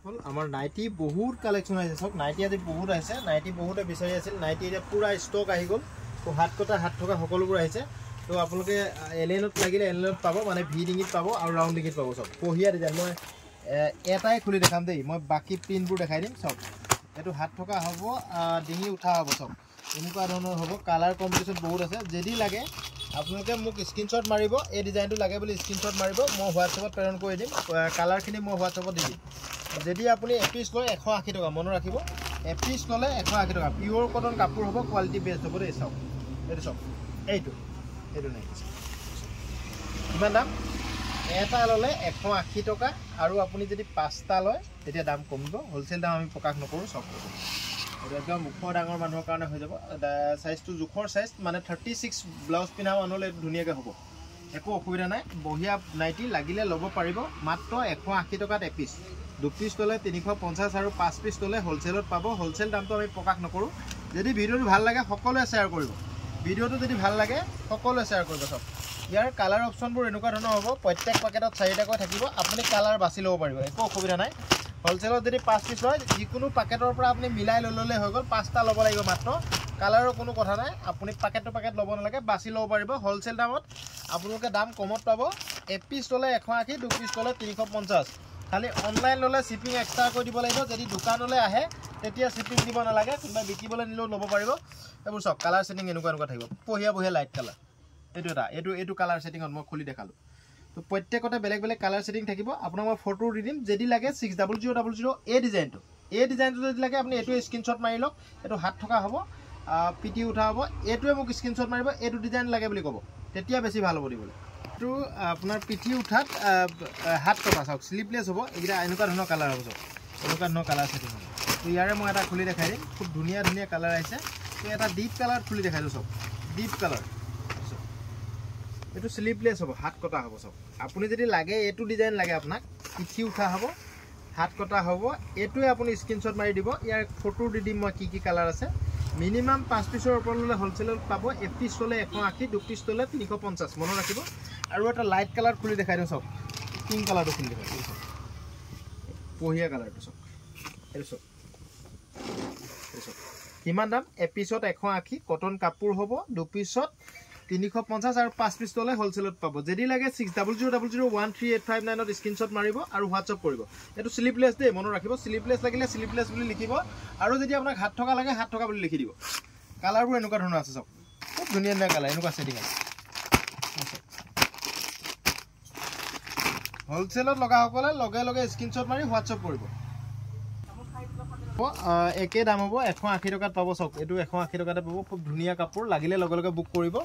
আমাৰ নাইটি বহুত কালেকশ্যন আহিছে সব নাইটি আজি বহুত আহিছে নাইটি বহুতে বিচাৰি আছিল নাইটি এটা পুৰা ষ্টক আহি গ'ল তো হাত কটা হাত থকা সকলোবোৰ আহিছে তো আপোনালোকে এলেনত লাগিলে এলেনত পাব মানে ভি ডিঙিত পাব আৰু ৰাউণ্ড ডিঙিত পাব সব কহিয়া ডিজাইন মই এটাই খুলি দেখাম দেই মই বাকি প্ৰিণ্টবোৰ দেখাই দিম সব এইটো হাত থকা হ'ব ডিঙি উঠা হ'ব সব এনেকুৱা ধৰণৰ হ'ব কালাৰ কম্বিনেশ্যন বহুত আছে যদি লাগে আপোনালোকে মোক স্ক্ৰীনশ্বট মাৰিব এই ডিজাইনটো লাগে বুলি স্ক্ৰীনশ্বট মাৰিব মই হোৱাটছএপত প্ৰেৰণ কৰি দিম কালাৰখিনি মই হোৱাটছএপত দি দিম যদি আপুনি এপিচ লয় 180 টকা মনত ৰাখিব এপিচ ল'লে 180 টকা পিওৰ কটন কাপোৰ হ'ব কোৱালিটি বেষ্ট হ'ব দেই চাওক এইটো চাওক এইটো নাই কিমান দাম এটা ল'লে 180 টকা আৰু আপুনি যদি 5টা লয় তেতিয়া দাম কমিব হোলচেল দাম আমি প্ৰকাশ নকৰোঁ চব এটা একদম মুখ ডাঙৰ মানুহৰ কাৰণে হৈ যাব সাইজটো জোখৰ সাইজ মানে 36 ব্লাউজ পিন্ধা মানুহলে ধুনীয়াকৈ হ'ব একো অসুবিধা নাই বহিয়া নাইটি লাগিলে ল'ব পাৰিব মাত্ৰ 180 টকাত এপিচ 2 পিচ ল'লে 350 আৰু 5 পিচ ল'লে হোলচেলত পাব হোলচেল দামটো আমি প্ৰকাশ নকৰোঁ যদি ভিডিঅ'টো ভাল লাগে সকলোৱে শ্বেয়াৰ কৰিব ভিডিঅ'টো যদি ভাল লাগে সকলোৱে শ্বেয়াৰ কৰিব সব ইয়াৰ কালাৰ অপশ্যনবোৰ এনেকুৱা ধৰণৰ হ'ব প্ৰত্যেক পেকেটত 4টাকৈ থাকিব আপুনি কালাৰ বাছি ল'ব পাৰিব একো অসুবিধা নাই হোলচেলত যদি 5 পিচ লয় যিকোনো পেকেটৰ পৰা আপুনি মিলাই ল'লে হৈ গ'ল 5টা ল'ব লাগিব মাত্ৰ কালাৰৰ কোনো কথা নাই আপুনি পেকেট ল'ব নালাগে বাছি ল'ব পাৰিব হোলচেল দামত আপোনালোকে দাম কমত পাব এপিচ ল'লে 180 2 পিচ ল'লে 350 খালি অনলাইন ল'লে শিপিং এক্সট্ৰা কৰি দিব লাগিব যদি দোকানলৈ আহে তেতিয়া শিপিং দিব নালাগে কোনোবা বিকিবলৈ নিলেও ল'ব পাৰিব এইবোৰ চব কালাৰ সেটিং এনেকুৱা থাকিব বহিয়া লাইট কালাৰ এইটো কালাৰ সেটিঙত মই খুলি দেখালোঁ তো প্ৰত্যেকতে বেলেগ বেলেগ কালাৰ সেটিং থাকিব আপোনাক মই ফটো দি দিম যদি লাগে 60000 এই ডিজাইনটো যদি লাগে আপুনি এইটো স্ক্ৰীনশ্বট মাৰি লওক এইটো হাত থকা হ'ব পিটি উঠা হ'ব এইটোৱে মোক স্ক্ৰীনশ্বট মাৰিব এইটো ডিজাইন লাগে বুলি ক'ব তেতিয়া বেছি ভাল হ'ব দিবলৈ এইটো আপোনাৰ পিটি উঠাত হাত কটা চাওক স্লিপলেছ হ'ব এইকেইটা এনেকুৱা ধৰণৰ কালাৰ হ'ব চাওক এনেকুৱা ধৰণৰ কালাৰ সেটিং হ'ব তো ইয়াৰে মই এটা খুলি দেখাই দিম খুব ধুনীয়া কালাৰ আহিছে তো এটা ডিপ কালাৰ খুলি দেখাই দিওঁ চাওক ডিপ কালাৰ এইটো স্লিপলেছ হ'ব হাত কটা হ'ব সব আপুনি যদি লাগে এইটো ডিজাইন লাগে আপোনাক পিঠি উঠা হ'ব হাত কটা হ'ব এইটোৱে আপুনি স্ক্ৰীনশ্বট মাৰি দিব ইয়াৰ ফটো দি দিম মই কি কালাৰ আছে মিনিমাম 5 পিচৰ ওপৰত ল'লে হোলচেলত পাব এপিচ ল'লে 180 2 পিচ ল'লে 350 মনত ৰাখিব আৰু এটা লাইট কালাৰ খুলি দেখাই দিওঁ সব পিংক কালাৰটো খুলি দেখাই দিওঁ সব বহিয়া কালাৰটো সব এইটো সব কিমান দাম এপিচত 180 কটন কাপোৰ হ'ব 2 পিচত 350 আৰু 5 পিচ ল'লে হোলচেলত পাব যদি লাগে 6000013859ত স্ক্ৰীনশ্বট মাৰিব আৰু হোৱাটছআপ কৰিব এইটো স্লিপলেছ দেই মনত ৰাখিব স্লিপলেছ লাগিলে স্লিপলেছ বুলি লিখিব আৰু যদি আপোনাক হাত থকা লাগে হাত থকা বুলি লিখি দিব কালাৰবোৰ এনেকুৱা ধৰণৰ আছে সব খুব ধুনীয়া কালাৰ এনেকুৱা সেটিং আছে হোলচেলত লগা সকলে লগে স্ক্ৰীনশ্বট মাৰি হোৱাটছআপ কৰিব একে দাম হ'ব 180 টকাত পাব চক এইটো 180 টকাতে পাব খুব ধুনীয়া কাপোৰ লাগিলে লগে বুক কৰিব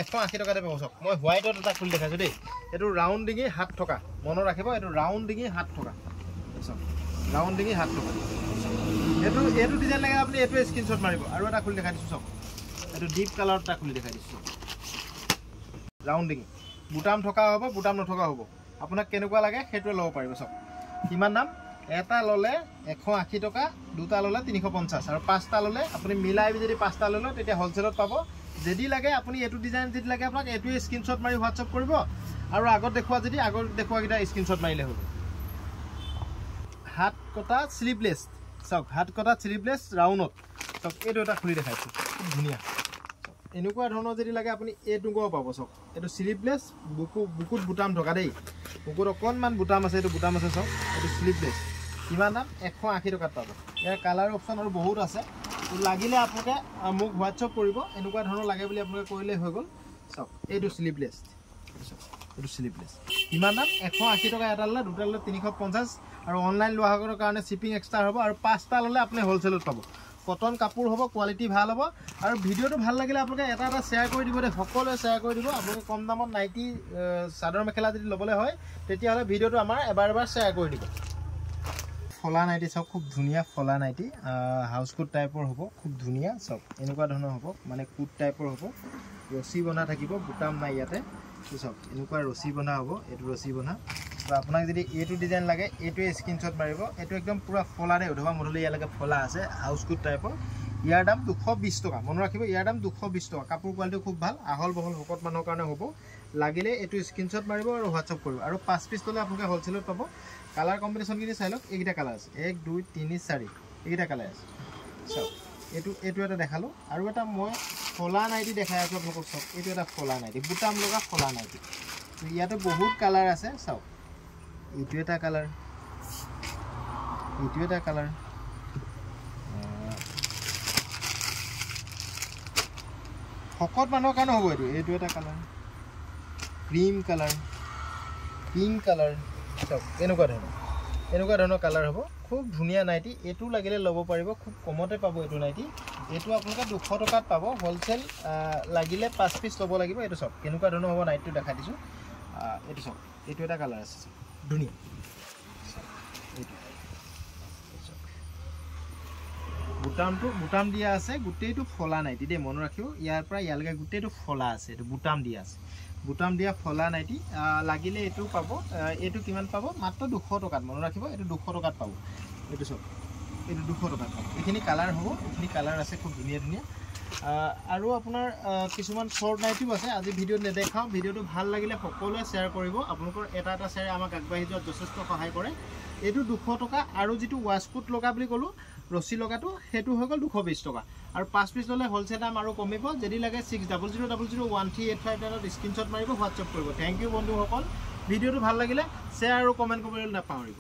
180 টকাতে পাব চক মই হোৱাইটত এটা খুলি দেখাইছোঁ দেই এইটো ৰাউণ্ড ডিঙি হাত থকা মনত ৰাখিব এইটো ৰাউণ্ড ডিঙি হাত থকা ৰাউণ্ড ডিঙি হাত থকা এইটো ডিজাইন লাগে আপুনি এইটো স্ক্ৰীনশ্বট মাৰিব আৰু এটা খুলি দেখাই দিছোঁ চক এইটো ডিপ কালাৰত এটা খুলি দেখাই দিছোঁ ৰাউণ্ড ডিঙি বুটাম থকা হ'ব বুটাম নথকা হ'ব আপোনাক কেনেকুৱা লাগে সেইটোৱে ল'ব পাৰিব চক কিমান দাম এটা ল'লে 180 টকা দুটা ল'লে 350 আৰু 5টা ল'লে আপুনি মিলাই যদি 5টা ল'লে তেতিয়া হোলচেলত পাব যদি লাগে আপুনি এইটো ডিজাইন যদি লাগে আপোনাক এইটোৱে স্ক্ৰীনশ্বট মাৰি হোৱাটছআপ কৰিব আৰু আগত দেখুৱাকেইটা স্ক্ৰীনশ্বট মাৰিলে হ'ব হাত কটা স্লিপলেছ চাওক হাত কটা স্লিপলেছ ৰাউণ্ডত চাওক এইটো এটা খুলি দেখাইছোঁ খুব ধুনীয়া এনেকুৱা ধৰণৰ যদি লাগে আপুনি এইটোও পাব চাওক এইটো স্লিপলেছ বুকুত বুটাম থকা দেই বুকুত অকণমান বুটাম আছে এইটো বুটাম আছে চাওক এইটো স্লিপলেছ কিমান দাম 180 টকাত পাব ইয়াৰ কালাৰ অপশ্যন আৰু বহুত আছে লাগিলে আপোনালোকে মোক হোৱাটছআপ কৰিব এনেকুৱা ধৰণৰ লাগে বুলি আপোনালোকে কৰিলে হৈ গ'ল চাওক এইটো স্লিপলেছ কিমান দাম 180 টকা এটা ল'লে দুটা ল'লে 350 আৰু অনলাইন লোৱাৰ কাৰণে শ্বিপিং এক্সট্ৰা হ'ব আৰু 5টা ল'লে আপুনি হোলচেলত পাব কটন কাপোৰ হ'ব কোৱালিটি ভাল হ'ব আৰু ভিডিঅ'টো ভাল লাগিলে আপোনালোকে এটা শ্বেয়াৰ কৰি দিব দেই সকলোৱে শ্বেয়াৰ কৰি দিব আপোনালোকে কম দামত নাইটি চাদৰ মেখেলা যদি ল'বলৈ হয় তেতিয়াহ'লে ভিডিঅ'টো আমাৰ এবাৰ শ্বেয়াৰ কৰি দিব ফলা নাইটি চাওক খুব ধুনীয়া ফলা নাইটি হাউচ কোট টাইপৰ হ'ব খুব ধুনীয়া চাওক এনেকুৱা ধৰণৰ হ'ব মানে কোট টাইপৰ হ'ব ৰছী বন্ধা থাকিব বুটাম নাই ইয়াতে চাওক এনেকুৱা ৰছী বন্ধা হ'ব এইটো ৰছী বন্ধা তো আপোনাক যদি এইটো ডিজাইন লাগে এইটোৱে স্ক্ৰীনশ্বট মাৰিব এইটো একদম পুৰা ফলাৰে উধবা মধলি ইয়ালৈকে ফলা আছে হাউচ কোট টাইপৰ ইয়াৰ দাম 220 টকা মনত ৰাখিব ইয়াৰ দাম 220 টকা কাপোৰ কোৱালিটি খুব ভাল আহল বহল শকত মানুহৰ কাৰণে হ'ব লাগিলে এইটো স্ক্ৰীনশ্বট মাৰিব আৰু হোৱাটছআপ কৰিব আৰু 5 পিচ ল'লে আপোনালোকে হ'লচেলত পাব কালাৰ কম্বিনেশ্যনখিনি চাই লওক এইকেইটা কালাৰ আছে 1 2 3 4 এইকেইটা কালাৰ আছে চাওক এইটো এটা দেখালোঁ আৰু এটা মই ফলা নাইটি দেখাই আছোঁ আপোনালোকক চাওক এইটো এটা ফলা নাইটি বুটাম লগা ফলা নাইটি তো ইয়াতে বহুত কালাৰ আছে চাওক এইটো এটা কালাৰ এইটো এটা কালাৰ শকত মানুহৰ কাৰণে হ'ব এইটো এটা colour cream colour pink colour চাওক এনেকুৱা ধৰণৰ কালাৰ হ'ব খুব ধুনীয়া নাইটি এইটো লাগিলে ল'ব পাৰিব খুব কমতে পাব এইটো নাইটি এইটো আপোনালোকে 200 টকাত পাব হ'লচেল লাগিলে 5 পিচ ল'ব লাগিব এইটো চাওক কেনেকুৱা ধৰণৰ হ'ব নাইটিটো দেখাই দিছোঁ এইটো চাওক এইটো এটা কালাৰ আছে ধুনীয়া এইটো বুটাম দিয়া আছে গোটেইটো ফলা নাইটি দেই মনত ৰাখিব ইয়াৰ পৰা ইয়ালৈকে গোটেইটো ফলা আছে এইটো বুটাম দিয়া আছে বুটাম দিয়া ফলা নাইটি লাগিলে এইটো পাব এইটো কিমান পাব মাত্ৰ 200 টকাত মনত ৰাখিব এইটো 200 টকাত পাব এইটো চাওক এইটো 200 টকাত পাব এইখিনি কালাৰ হ'ব এইখিনি কালাৰ আছে খুব ধুনীয়া আৰু আপোনাৰ কিছুমান শ্বৰ্ট নাইটিও আছে আজি ভিডিঅ'ত নেদেখাওঁ ভিডিঅ'টো ভাল লাগিলে সকলোৱে শ্বেয়াৰ কৰিব আপোনালোকৰ এটা শ্বেয়াৰে আমাক আগবাঢ়ি যোৱাত যথেষ্ট সহায় কৰে এইটো 200 টকা আৰু যিটো ৱাছকোট লগা বুলি ক'লোঁ ৰছী লগাটো সেইটো হৈ গ'ল 220 টকা আৰু 5 পিচ ল'লে হ'লচেল দাম আৰু কমিব যদি লাগে 6000001385 স্ক্ৰীনশ্বট মাৰিব হোৱাটছআপ কৰিব থেংক ইউ বন্ধুসকল ভিডিঅ'টো ভাল লাগিলে শ্বেয়াৰ আৰু কমেণ্ট কৰিবলৈ নাপাহৰিব